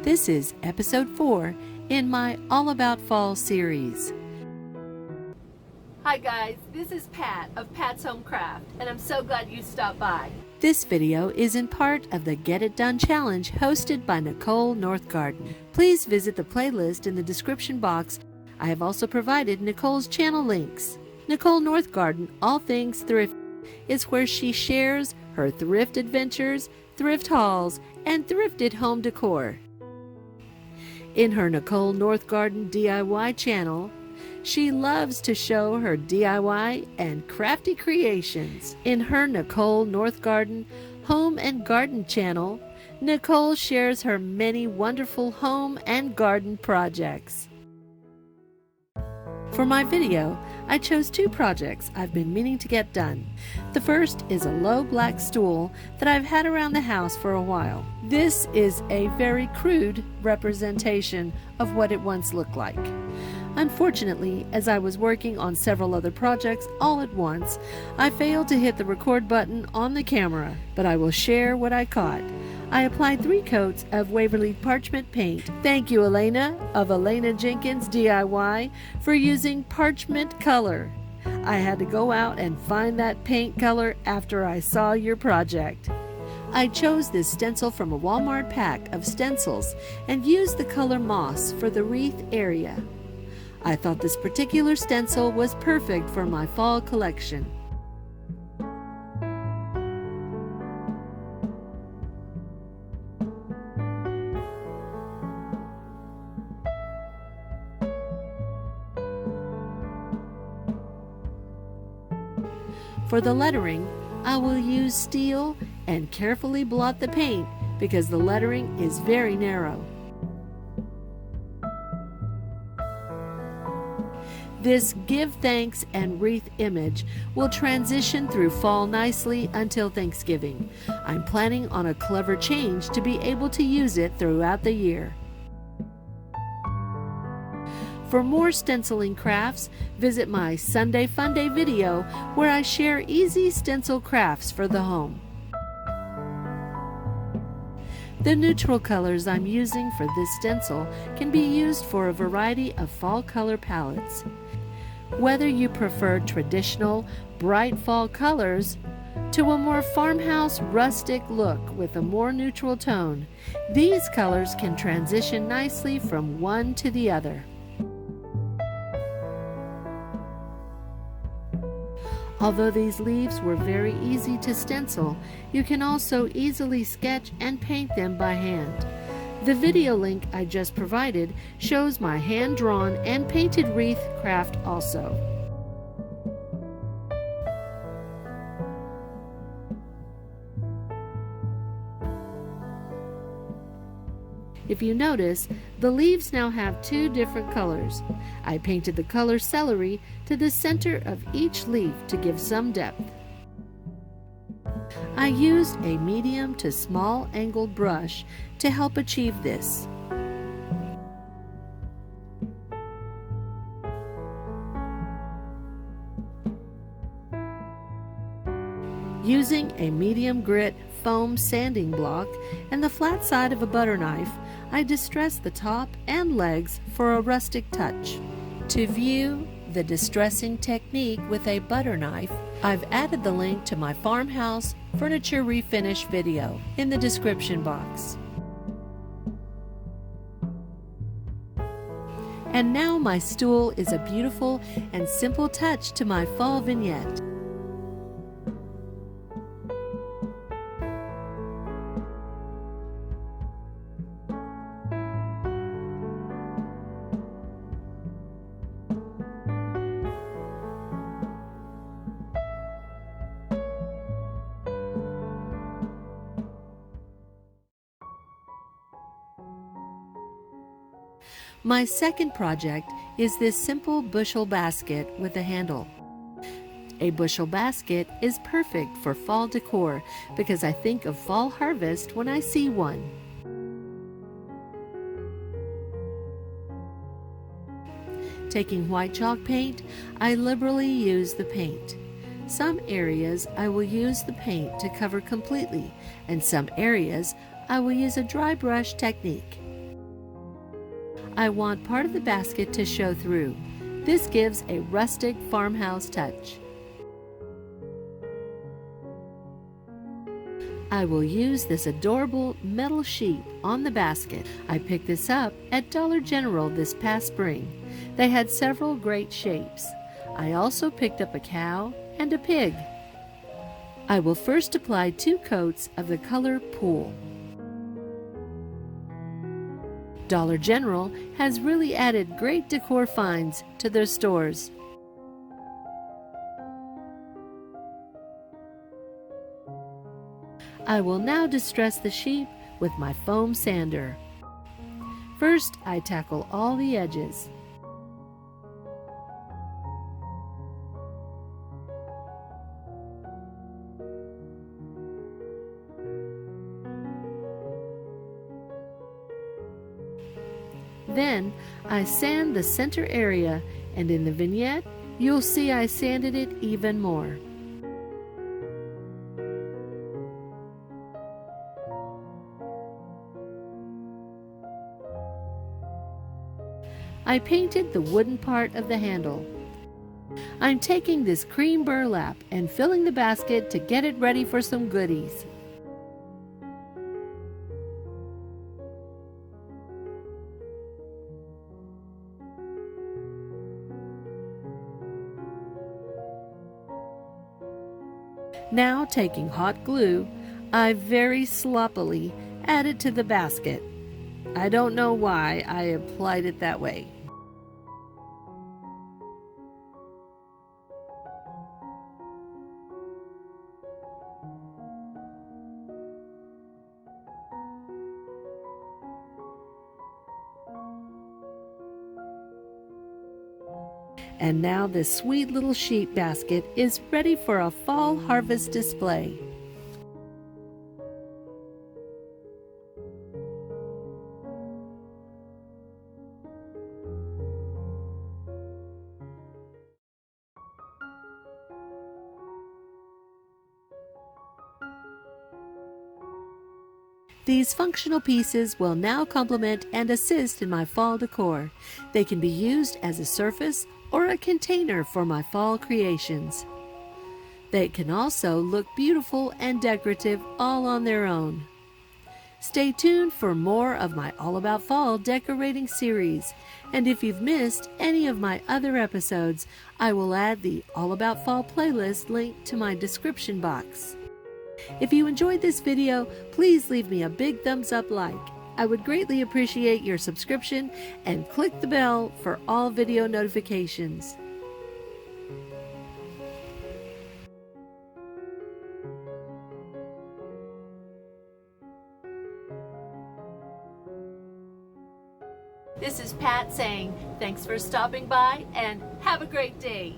This is episode 4 in my All About Fall series. Hi guys, this is Pat of Pat's Home Craft, and I'm so glad you stopped by. This video is in part of the Get It Done Challenge hosted by NICOLE NORTHGARDEN. Please visit the playlist in the description box. I have also provided NICOLE's channel links. NICOLE NORTHGARDEN, All Things Thrift, is where she shares her thrift adventures, thrift hauls, and thrifted home decor. In her NICOLE NORTHGARDEN DIY channel, she loves to show her DIY and crafty creations. In her NICOLE NORTHGARDEN Home and Garden channel, NICOLE shares her many wonderful home and garden projects. For my video, I chose 2 projects I've been meaning to get done. The first is a low black stool that I've had around the house for a while. This is a very crude representation of what it once looked like. Unfortunately, as I was working on several other projects all at once, I failed to hit the record button on the camera, but I will share what I caught. I applied 3 coats of Waverly parchment paint. Thank you, Elena of Elena Jenkins DIY, for using parchment color. I had to go out and find that paint color after I saw your project. I chose this stencil from a Walmart pack of stencils and used the color moss for the wreath area. I thought this particular stencil was perfect for my fall collection. For the lettering, I will use steel and carefully blot the paint because the lettering is very narrow. This give thanks and wreath image will transition through fall nicely until Thanksgiving. I'm planning on a clever change to be able to use it throughout the year. For more stenciling crafts, visit my Sunday Funday video where I share easy stencil crafts for the home. The neutral colors I'm using for this stencil can be used for a variety of fall color palettes. Whether you prefer traditional, bright fall colors to a more farmhouse rustic look with a more neutral tone, these colors can transition nicely from one to the other. Although these leaves were very easy to stencil, you can also easily sketch and paint them by hand. The video link I just provided shows my hand-drawn and painted wreath craft also. If you notice, the leaves now have 2 different colors. I painted the color celery to the center of each leaf to give some depth. I used a medium to small angled brush to help achieve this. Using a medium grit foam sanding block and the flat side of a butter knife, I distressed the top and legs for a rustic touch. To view the distressing technique with a butter knife, I've added the link to my farmhouse furniture refinish video in the description box. And now my stool is a beautiful and simple touch to my fall vignette. My second project is this simple bushel basket with a handle. A bushel basket is perfect for fall decor because I think of fall harvest when I see one. Taking white chalk paint, I liberally use the paint. Some areas I will use the paint to cover completely, and some areas I will use a dry brush technique. I want part of the basket to show through. This gives a rustic farmhouse touch. I will use this adorable metal sheep on the basket. I picked this up at Dollar General this past spring. They had several great shapes. I also picked up a cow and a pig. I will first apply 2 coats of the color Pool. Dollar General has really added great decor finds to their stores. I will now distress the sheep with my foam sander. First, I tackle all the edges. Then I sand the center area, and in the vignette, you'll see I sanded it even more. I painted the wooden part of the handle. I'm taking this cream burlap and filling the basket to get it ready for some goodies. Now, taking hot glue, I very sloppily add it to the basket. I don't know why I applied it that way. And now this sweet little sheep basket is ready for a fall harvest display. These functional pieces will now complement and assist in my fall decor. They can be used as a surface or a container for my fall creations. They can also look beautiful and decorative all on their own. Stay tuned for more of my All About Fall decorating series, and if you've missed any of my other episodes, I will add the All About Fall playlist link to my description box. If you enjoyed this video, please leave me a big thumbs up like. I would greatly appreciate your subscription and click the bell for all video notifications. This is Pat saying thanks for stopping by and have a great day.